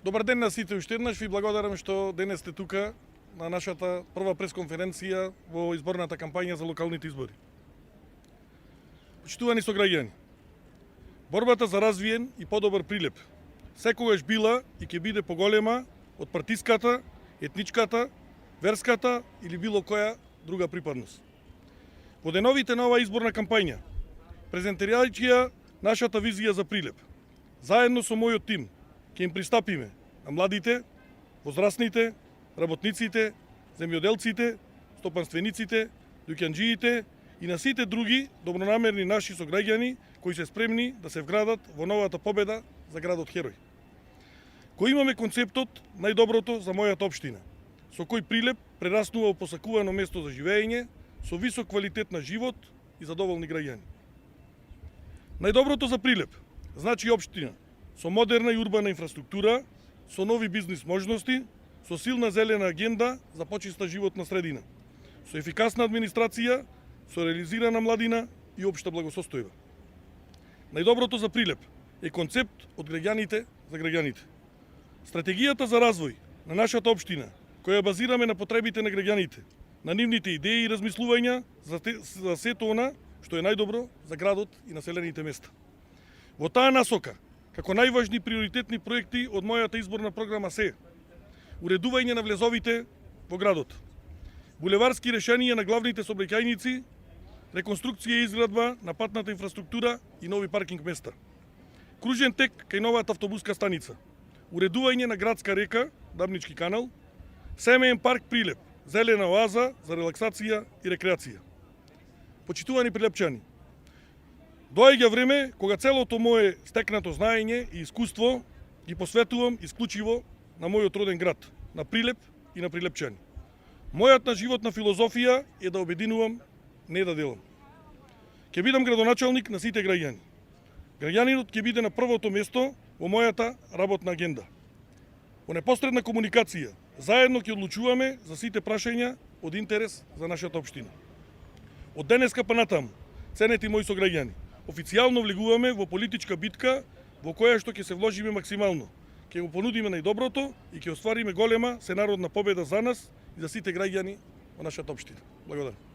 Добар ден на сите, уште еднаш ви благодарам што денес сте тука на нашата прва пресконференција во изборната кампања за локалните избори. Почитувани сограѓани, борбата за развиен и подобар Прилеп секогаш била и ќе биде поголема од партиската, етничката, верската или било која друга припадност. Во деновите на оваа изборна кампања, презентирајќи ја нашата визија за Прилеп, заедно со мојот тим ќе им пристапиме на младите, возрастните, работниците, земјоделците, стопанствениците, дуќанџиите и на сите други добронамерни наши сограѓани кои се спремни да се вградат во новата победа за градот Херој. Кој имаме концептот најдоброто за мојата општина, со кој Прилеп прераснува во посакувано место за живење, со висок квалитет на живот и задоволни граѓани. Најдоброто за Прилеп значи општина со модерна и урбана инфраструктура, со нови бизнис можности, со силна зелена агенда за почиста животна средина, со ефикасна администрација, со реализирана младина и општа благосостојба. Најдоброто за Прилеп е концепт од граѓаните за граѓаните. Стратегијата за развој на нашата општина, која базираме на потребите на граѓаните, на нивните идеи и размислувања за сето она што е најдобро за градот и населените места. Во таа насока, како најважни приоритетни проекти од мојата изборна програма се уредување на влезовите во градот, булеварски решенија на главните сообраќајници, реконструкција и изградба на патната инфраструктура и нови паркинг места, кружен тек кај новата автобуска станица, уредување на градска река, Дамнички канал, семеен парк Прилеп, зелена оаза за релаксација и рекреација. Почитувани прилепчани, доаѓа време кога целото мое стекнато знаење и искуство ги посветувам исклучиво на мојот роден град, на Прилеп и на прилепчани. Мојата животна филозофија е да обединувам, не да делам. Ќе бидам градоначалник на сите граѓани. Граѓанинот ќе биде на првото место во мојата работна агенда. Во непосредна комуникација, заедно ќе одлучуваме за сите прашања од интерес за нашата општина. Од денеска па натаму, ценети мои сограѓани, официјално влегуваме во политичка битка во која што ќе се вложиме максимално. Ќе го понудиме најдоброто и ќе оствариме голема сенародна победа за нас и за сите граѓани во нашата општина. Благодарам.